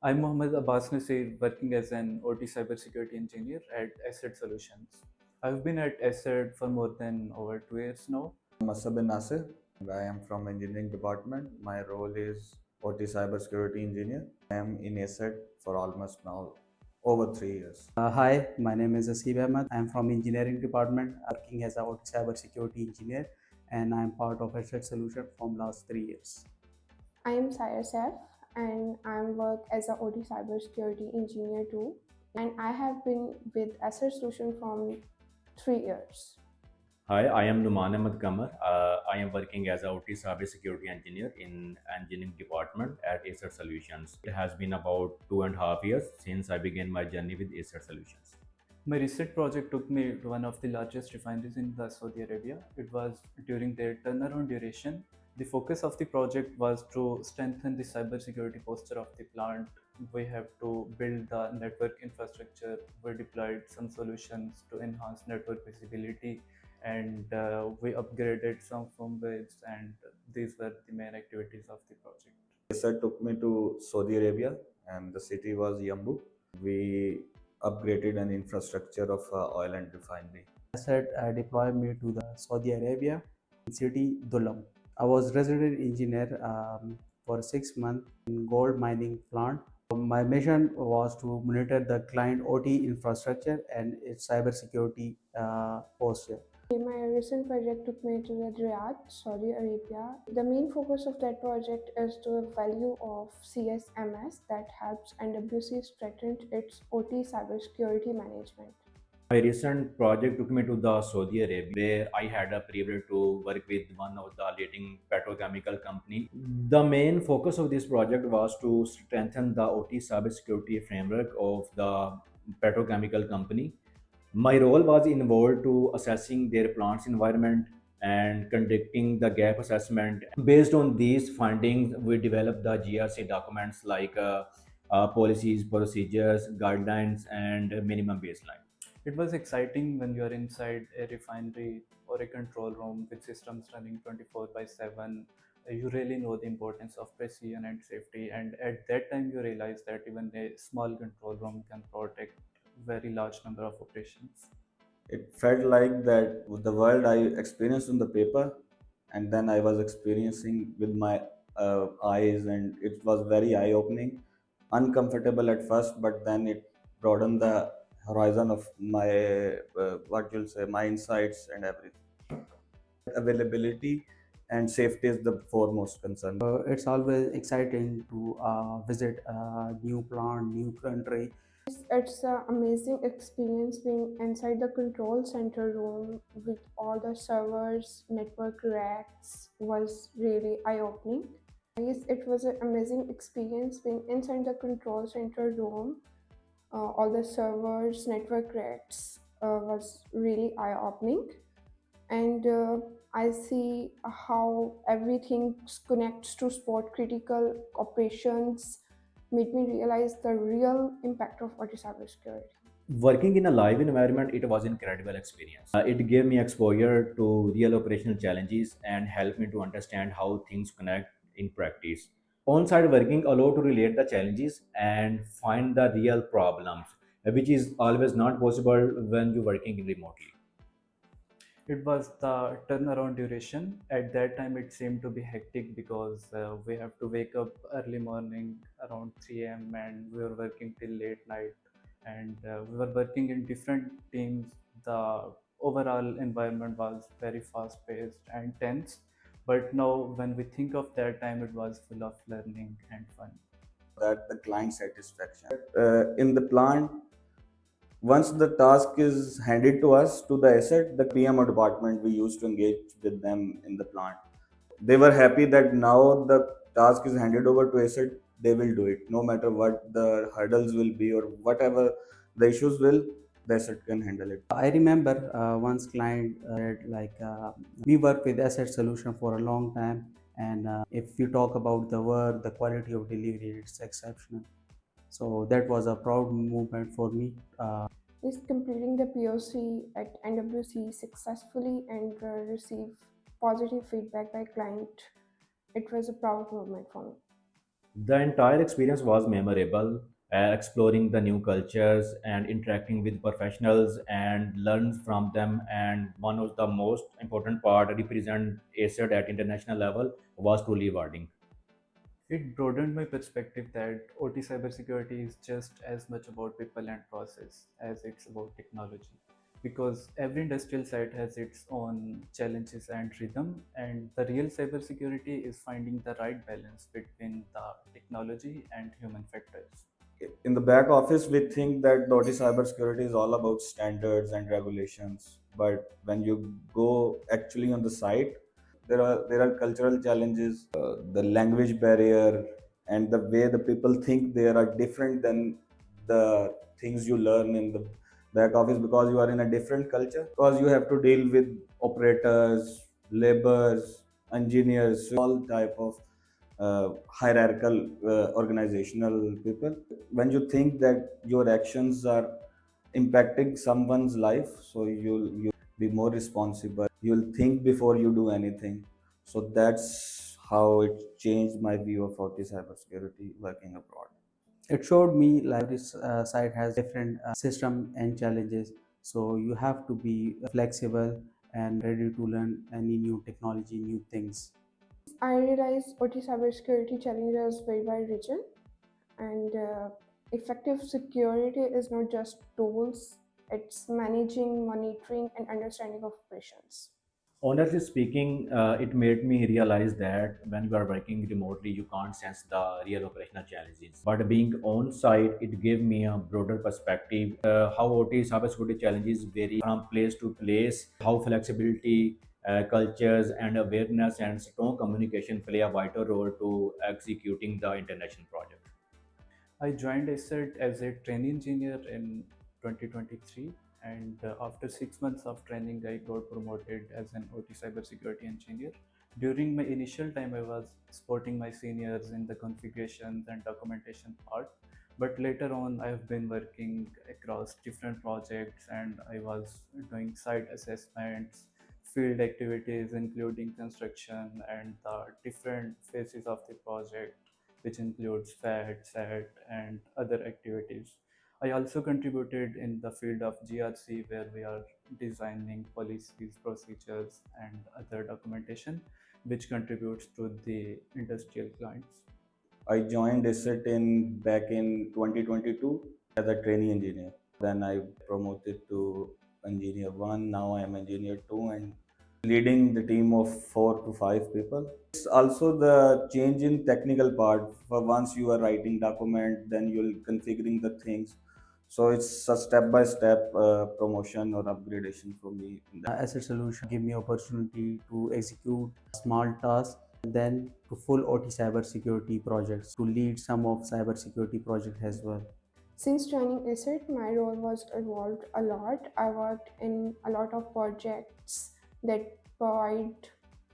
I'm Abbas Naseer, working as an OT cybersecurity engineer at ACET Solutions. I've been at ACET for more than over 2 years now. Masab bin Nasir. I am from engineering department. My role is OT cybersecurity engineer. I am in ACET for almost now over 3 years. Hi, my name is Haseeb Ahmad. I'm from engineering department, working as a cybersecurity engineer, and I'm part of ACET Solution from last 3 years. I am Saira Saif and I work as a OT cybersecurity engineer too. And I have been with ACET Solutions from 3 years. Hi, I am Noman Qamar. I am working as a OT Cybersecurity Engineer in Engineering Department at ACET Solutions. It has been about 2.5 years since I began my journey with ACET Solutions. My recent project took me to one of the largest refineries in Saudi Arabia. It was during their turnaround duration. The focus of the project was to strengthen the cybersecurity posture of the plant. We have to build the network infrastructure. We deployed some solutions to enhance network visibility, and we upgraded some firmwares, and these were the main activities of the project. ACET took me to Saudi Arabia and the city was Yambu. We upgraded an infrastructure of oil and refinery. ACET deployed me to the Saudi Arabia city Dulam. I was resident engineer for 6 months in gold mining plant. My mission was to monitor the client OT infrastructure and its cybersecurity posture. My recent project took me to Riyadh, Saudi Arabia. The main focus of that project is the value of CSMS that helps NWC strengthen its OT cybersecurity management. My recent project took me to the Saudi Arabia, where I had a privilege to work with one of the leading petrochemical company. The main focus of this project was to strengthen the OT cybersecurity framework of the petrochemical company. My role was involved to assessing their plant's environment and conducting the gap assessment. Based on these findings, we developed the GRC documents like policies, procedures, guidelines, and minimum baseline. It was exciting when you are inside a refinery or a control room with systems running 24 by 7. You really know the importance of precision and safety, and at that time, you realize that even a small control room can protect very large number of operations. It felt like that the world I experienced on the paper and then I was experiencing with my eyes, and it was very eye-opening. Uncomfortable at first, but then it broadened the horizon of my what you'll say, my insights and everything. Availability and safety is the foremost concern. It's always exciting to visit a new plant, new country. It's an amazing experience being inside the control center room with all the servers, network racks was really eye-opening. Yes, it was an amazing experience being inside the control center room. All the servers, network racks was really eye-opening, and I see how everything connects to sport critical operations made me realize the real impact of OT cybersecurity. Working in a live environment, it was incredible experience. It gave me exposure to real operational challenges and helped me to understand how things connect in practice. On-site working allowed to relate the challenges and find the real problems, which is always not possible when you're working remotely. It was the turnaround duration. At that time, it seemed to be hectic because we have to wake up early morning around 3 a.m. and we were working till late night, and we were working in different teams. The overall environment was very fast paced and tense. But now, when we think of that time, it was full of learning and fun. That the client satisfaction in the plant, once the task is handed to us to the asset, the PMO department, we used to engage with them in the plant. They were happy that now the task is handed over to asset, they will do it no matter what the hurdles will be or whatever the issues will, the asset can handle it. I remember once client said we work with ACET Solution for a long time, and if you talk about the work, the quality of delivery, it's exceptional. So that was a proud moment for me. Is completing the POC at NWC successfully and receive positive feedback by client. It was a proud moment for me. The entire experience was memorable, exploring the new cultures and interacting with professionals and learn from them. And one of the most important part, represent ACET at international level, was truly rewarding. It broadened my perspective that OT cybersecurity is just as much about people and process as it's about technology. Because every industrial site has its own challenges and rhythm, and the real cybersecurity is finding the right balance between the technology and human factors. In the back office, we think that the OT cybersecurity is all about standards and regulations. But when you go actually on the site, there are cultural challenges, the language barrier, and the way the people think they are different than the things you learn in the back office, because you are in a different culture. Because you have to deal with operators, laborers, engineers, all type of hierarchical organizational people. When you think that your actions are impacting someone's life, so you'll be more responsible, you'll think before you do anything. So that's how it changed my view of what is cybersecurity working abroad. It showed me like this site has different system and challenges, so you have to be flexible and ready to learn any new technology, new things. I realized OT cybersecurity challenges vary by region, and effective security is not just tools, it's managing, monitoring, and understanding of operations. Honestly speaking, it made me realize that when you are working remotely, you can't sense the real operational challenges. But being on site, it gave me a broader perspective. How OT cybersecurity challenges vary from place to place, how flexibility, cultures, and awareness and strong communication play a vital role to executing the international project. I joined ACET as a trainee engineer in 2023, and after 6 months of training, I got promoted as an OT cybersecurity engineer. During my initial time, I was supporting my seniors in the configurations and documentation part, but later on, I have been working across different projects, and I was doing site assessments, field activities, including construction and the different phases of the project, which includes FAT, SAT, and other activities. I also contributed in the field of GRC, where we are designing policies, procedures, and other documentation, which contributes to the industrial clients. I joined ACET in back in 2022 as a trainee engineer. Then I promoted to engineer one. Now I am engineer two and leading the team of 4 to 5 people. It's also the change in technical part. For once you are writing document, then you'll configuring the things. So it's a step-by-step promotion or upgradation for me. ACET Solution give me opportunity to execute small tasks, and then to full OT cybersecurity projects, to lead some of cybersecurity projects as well. Since joining ACET, my role was evolved a lot. I worked in a lot of projects that provide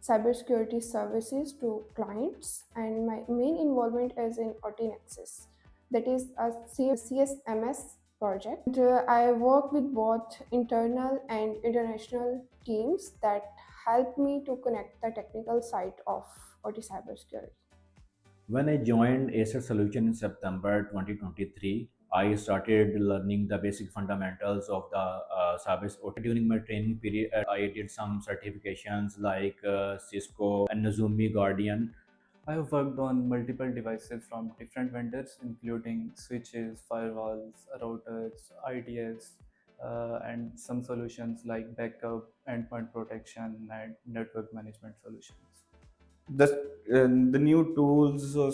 cybersecurity services to clients, and my main involvement is in OT Nexus, that is a CSMS project. And, I work with both internal and international teams that help me to connect the technical side of OT cybersecurity. When I joined ACET Solution in September 2023, I started learning the basic fundamentals of the cybersecurity. During my training period, I did some certifications like Cisco and Nazumi Guardian. I have worked on multiple devices from different vendors, including switches, firewalls, routers, IDS, and some solutions like backup, endpoint protection, and network management solutions. the the new tools or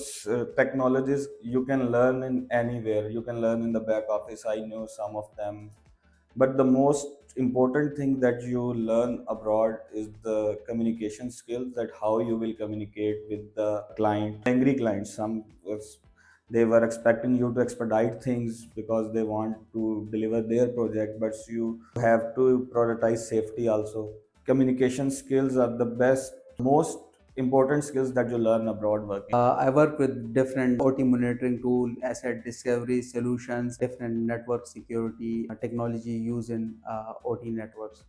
technologies you can learn in anywhere. You can learn in the back office. I know some of them, but the most important thing that you learn abroad is the communication skills, that how you will communicate with the client, angry clients. They were expecting you to expedite things because they want to deliver their project, but you have to prioritize safety also. Communication skills are the best, most important skills that you learn abroad working. I work with different OT monitoring tool, asset discovery solutions, different network security technology used in OT networks.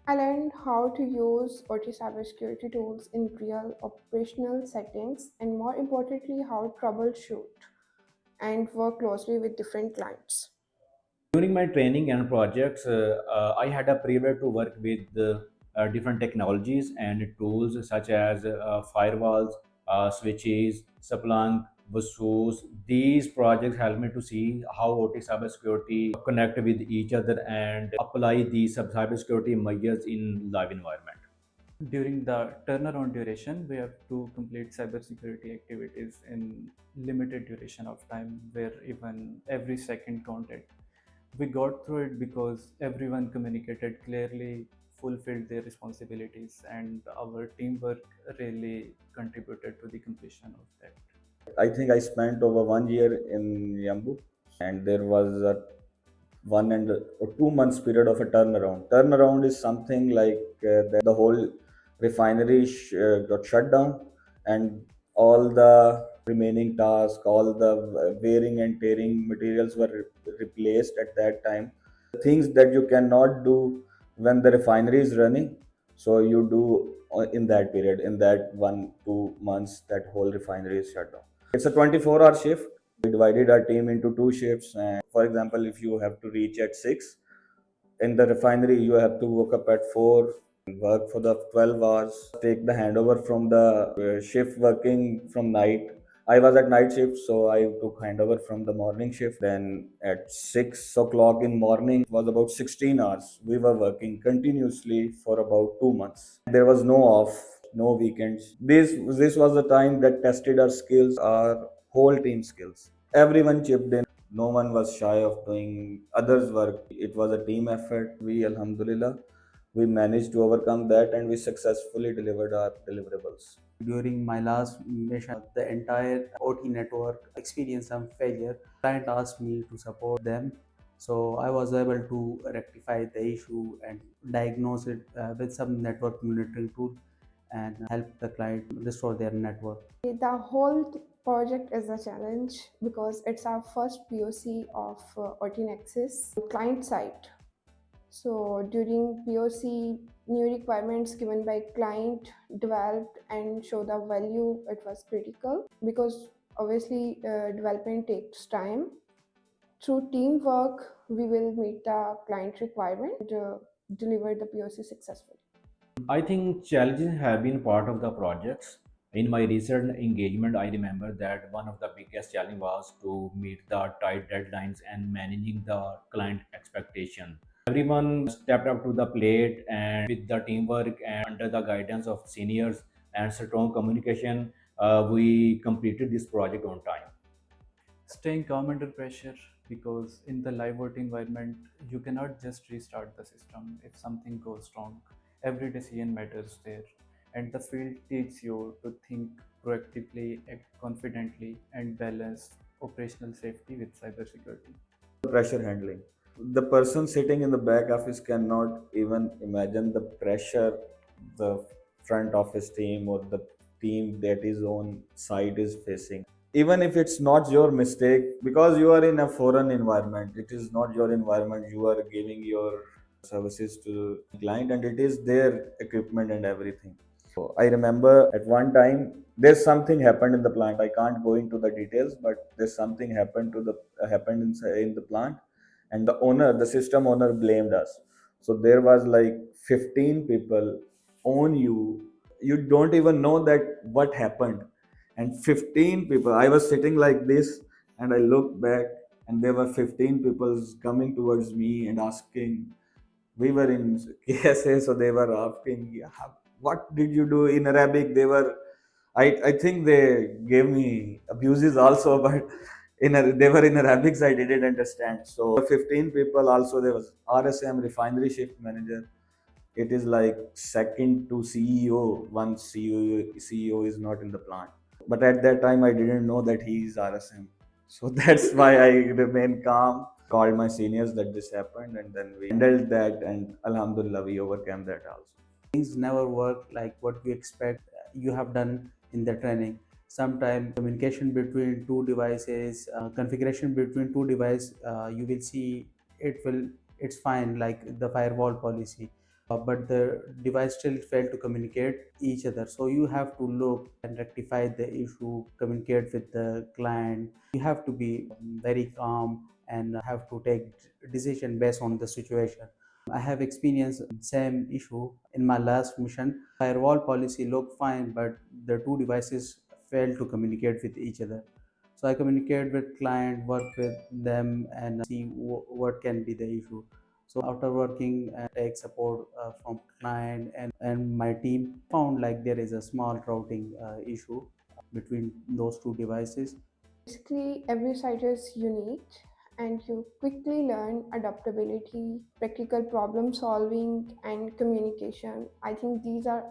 I learned how to use OT cybersecurity tools in real operational settings and, more importantly, how to troubleshoot and work closely with different clients. During my training and projects, I had a privilege to work with different technologies and tools such as firewalls, switches, Splunk, Vasus. These projects help me to see how OT cybersecurity connect with each other and apply these cybersecurity measures in live environment. During the turnaround duration, we have to complete cybersecurity activities in limited duration of time, where even every second counted. We got through it because everyone communicated clearly, fulfilled their responsibilities, and our teamwork really contributed to the completion of that. I think I spent over 1 year in Yambu, and there was a 1 or 2 months period of a turnaround. Turnaround is something like the whole refinery got shut down, and all the remaining tasks, all the wearing and tearing materials were replaced at that time. Things that you cannot do when the refinery is running, so you do in that period, in that 1 2 months, that whole refinery is shut down. It's a 24-hour shift. We divided our team into two shifts, and for example, if you have to reach at 6 in the refinery, you have to wake up at 4, work for the 12 hours, take the handover from the shift working from night. I was at night shift, so I took handover from the morning shift. Then at 6 o'clock in morning, it was about 16 hours. We were working continuously for about 2 months. There was no off, no weekends. This was the time that tested our skills, our whole team skills. Everyone chipped in. No one was shy of doing others' work. It was a team effort. We, Alhamdulillah, we managed to overcome that, and we successfully delivered our deliverables. During my last mission, the entire OT network experienced some failure. Client asked me to support them, so I was able to rectify the issue and diagnose it with some network monitoring tool and help the client restore their network. The whole project is a challenge because it's our first POC of OT Nexus client side. So during POC, new requirements given by client developed and show the value. It was critical because obviously development takes time. Through teamwork, we will meet the client requirement and deliver the POC successfully. I think challenges have been part of the projects. In my recent engagement, I remember that one of the biggest challenge was to meet the tight deadlines and managing the client expectation. Everyone stepped up to the plate, and with the teamwork and under the guidance of seniors and strong communication, we completed this project on time. Staying calm under pressure, because in the live vote environment, you cannot just restart the system if something goes wrong. Every decision matters there, and the field teaches you to think proactively, act confidently, and balance operational safety with cybersecurity. Pressure handling. The person sitting in the back office cannot even imagine the pressure the front office team or the team that is on site is facing. Even if it's not your mistake, because you are in a foreign environment, it is not your environment. You are giving your services to the client, and it is their equipment and everything. So I remember at one time there's something happened in the plant. I can't go into the details, but there's something happened in the plant, and the system owner blamed us. So there was like 15 people on you. You don't even know that what happened, and 15 people. I was sitting like this, and I looked back, and there were 15 people coming towards me and asking. We were in KSA, so they were asking, "Yeah, what did you do in Arabic?" I think they gave me abuses also, but they were in Arabic, so I didn't understand. So 15 people also. There was RSM, refinery shift manager. It is like second to CEO. Once CEO is not in the plant. But at that time, I didn't know that he is RSM. So that's why I remained calm, called my seniors that this happened, and then we handled that, and Alhamdulillah, we overcame that also. Things never work like what you expect you have done in the training. Sometimes communication between two devices, configuration between two devices, you will see it's fine, like the firewall policy. but the device still failed to communicate each other. So you have to look and rectify the issue, communicate with the client. You have to be very calm and have to take decision based on the situation. I have experienced same issue in my last mission. Firewall policy looked fine, but the two devices failed to communicate with each other. So I communicate with client, work with them, and see what can be the issue. So after working and take support from client and my team, found like there is a small routing issue between those two devices. Basically, every site is unique, and you quickly learn adaptability, practical problem solving, and communication. I think these are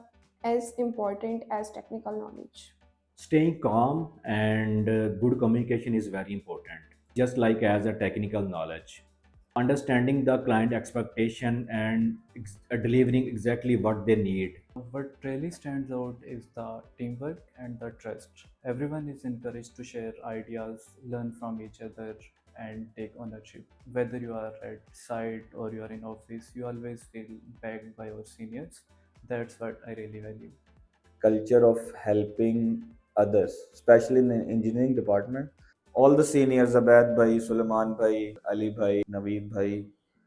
as important as technical knowledge. Staying calm and good communication is very important, just like as a technical knowledge. Understanding the client expectation and delivering exactly what they need. What really stands out is the teamwork and the trust. Everyone is encouraged to share ideas, learn from each other, and take ownership. Whether you are at site or you are in office, you always feel backed by your seniors. That's what I really value. Culture of helping others, especially in the engineering department. All the seniors, Abad Bhai, Suleiman Bhai, Ali Bhai, Naveed Bhai,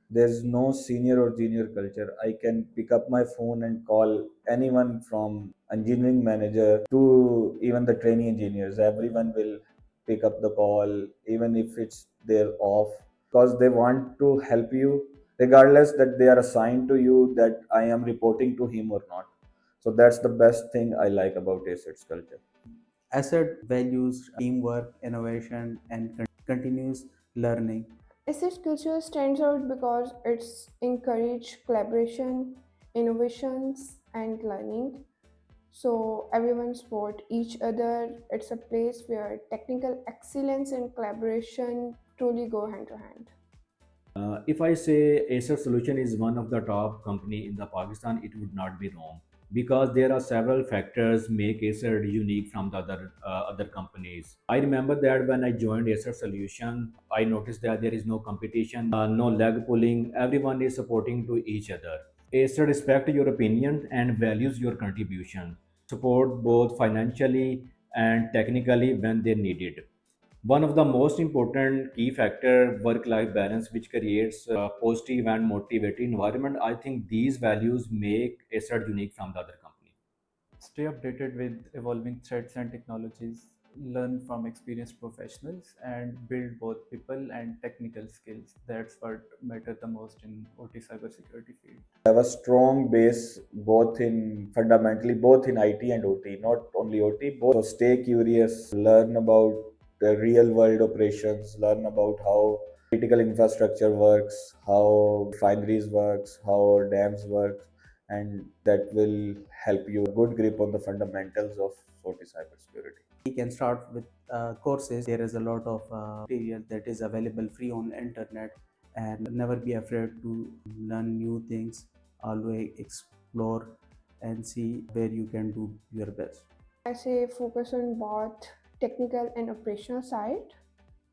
there's no senior or junior culture. I can pick up my phone and call anyone from engineering manager to even the training engineers. Everyone will pick up the call, even if it's they're off, because they want to help you, regardless that they are assigned to you that I am reporting to him or not. So that's the best thing I like about ACET's culture. ACET values teamwork, innovation, and continuous learning. ACET culture stands out because it's encourage collaboration, innovations, and learning. So everyone support each other. It's a place where technical excellence and collaboration truly go hand to hand. If I say Acer Solution is one of the top company in the Pakistan, it would not be wrong because there are several factors make Acer unique from the other companies. I remember that when I joined Acer Solution, I noticed that there is no competition, no leg pulling. Everyone is supporting to each other. Acer respect your opinion and values your contribution. Support both financially and technically when they need it. One of the most important key factor work life balance, which creates a positive and motivating environment. I think these values make Acer unique from the other company. Stay updated with evolving threats and technologies, learn from experienced professionals, and build both people and technical skills. That's what matters the most in OT cybersecurity field. Have a strong base both in fundamentally both in IT and OT, not only OT, both. So stay curious, learn about the real world operations, learn about how critical infrastructure works, how refineries works, how dams work, and that will help you good grip on the fundamentals of OT cybersecurity. We can start with courses. There is a lot of material that is available free on internet, and never be afraid to learn new things. Always explore and see where you can do your best. I say focus on both technical and operational side,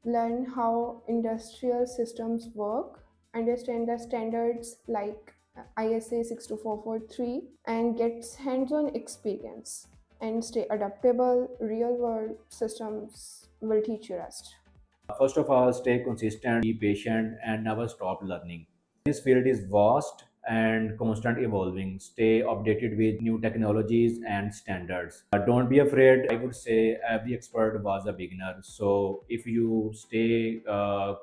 learn how industrial systems work, understand the standards like ISA 62443, and get hands-on experience and stay adaptable. Real world systems will teach you rest. First of all, stay consistent, be patient, and never stop learning. This field is vast and constant evolving. Stay updated with new technologies and standards. Don't be afraid. I would say every expert was a beginner. So if you stay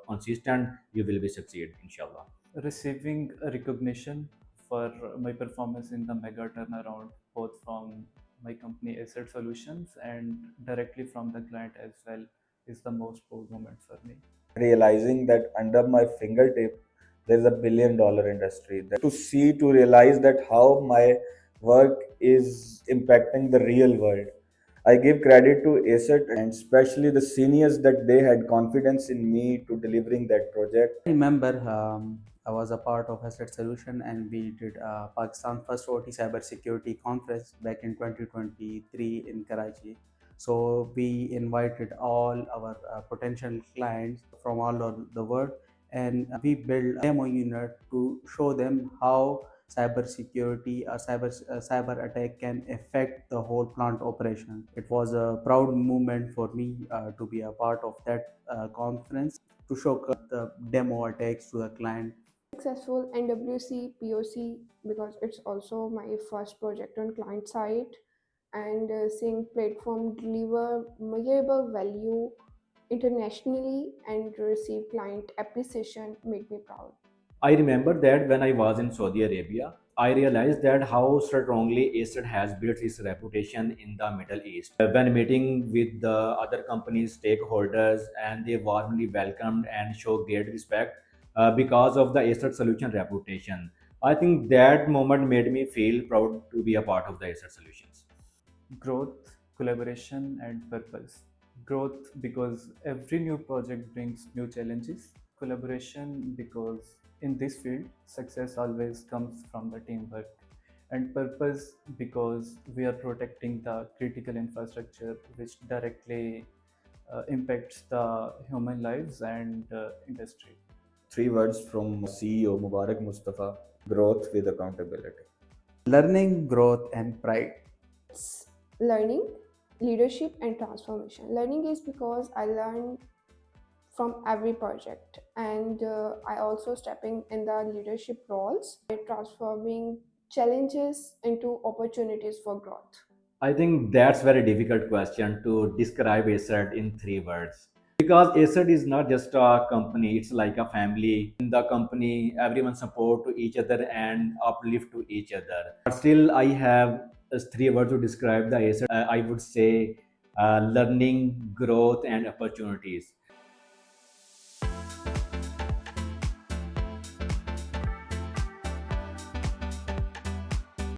consistent, you will be succeed, inshallah. Receiving a recognition for my performance in the mega turnaround, both from my company ACET Solutions and directly from the client as well, is the most proud moment for me. Realizing that under my fingertip there's a $1 billion industry, that to see, to realize that how my work is impacting the real world. I give credit to ACET and especially the seniors that they had confidence in me to delivering that project. I remember I was a part of ACET Solution, and we did Pakistan first OT cybersecurity conference back in 2023 in Karachi. So we invited all our potential clients from all over the world, and we built a demo unit to show them how cybersecurity or cyber attack can affect the whole plant operation. It was a proud moment for me to be a part of that conference to show the demo attacks to the client. Successful NWC POC because it's also my first project on client side, and seeing platform deliver measurable value internationally and receive client appreciation made me proud. I remember that when I was in Saudi Arabia, I realized that how strongly ACET has built its reputation in the Middle East. When meeting with the other companies, stakeholders, and they warmly welcomed and showed great respect because of the ACET solution reputation. I think that moment made me feel proud to be a part of the ACET solutions. Growth, collaboration, and purpose. Growth because every new project brings new challenges. Collaboration because in this field, success always comes from the teamwork. And purpose because we are protecting the critical infrastructure which directly impacts the human lives and industry. Three words from CEO Mubarak Mustafa: growth with accountability. Learning, growth, and pride. It's learning, leadership, and transformation. Learning is because I learn from every project, and I also stepping in the leadership roles by transforming challenges into opportunities for growth. I think that's very difficult question to describe ACET in three words. Because ACET is not just a company, it's like a family. In the company, everyone support to each other and uplift to each other. But still, I have three words to describe the ACET. I would say learning, growth, and opportunities.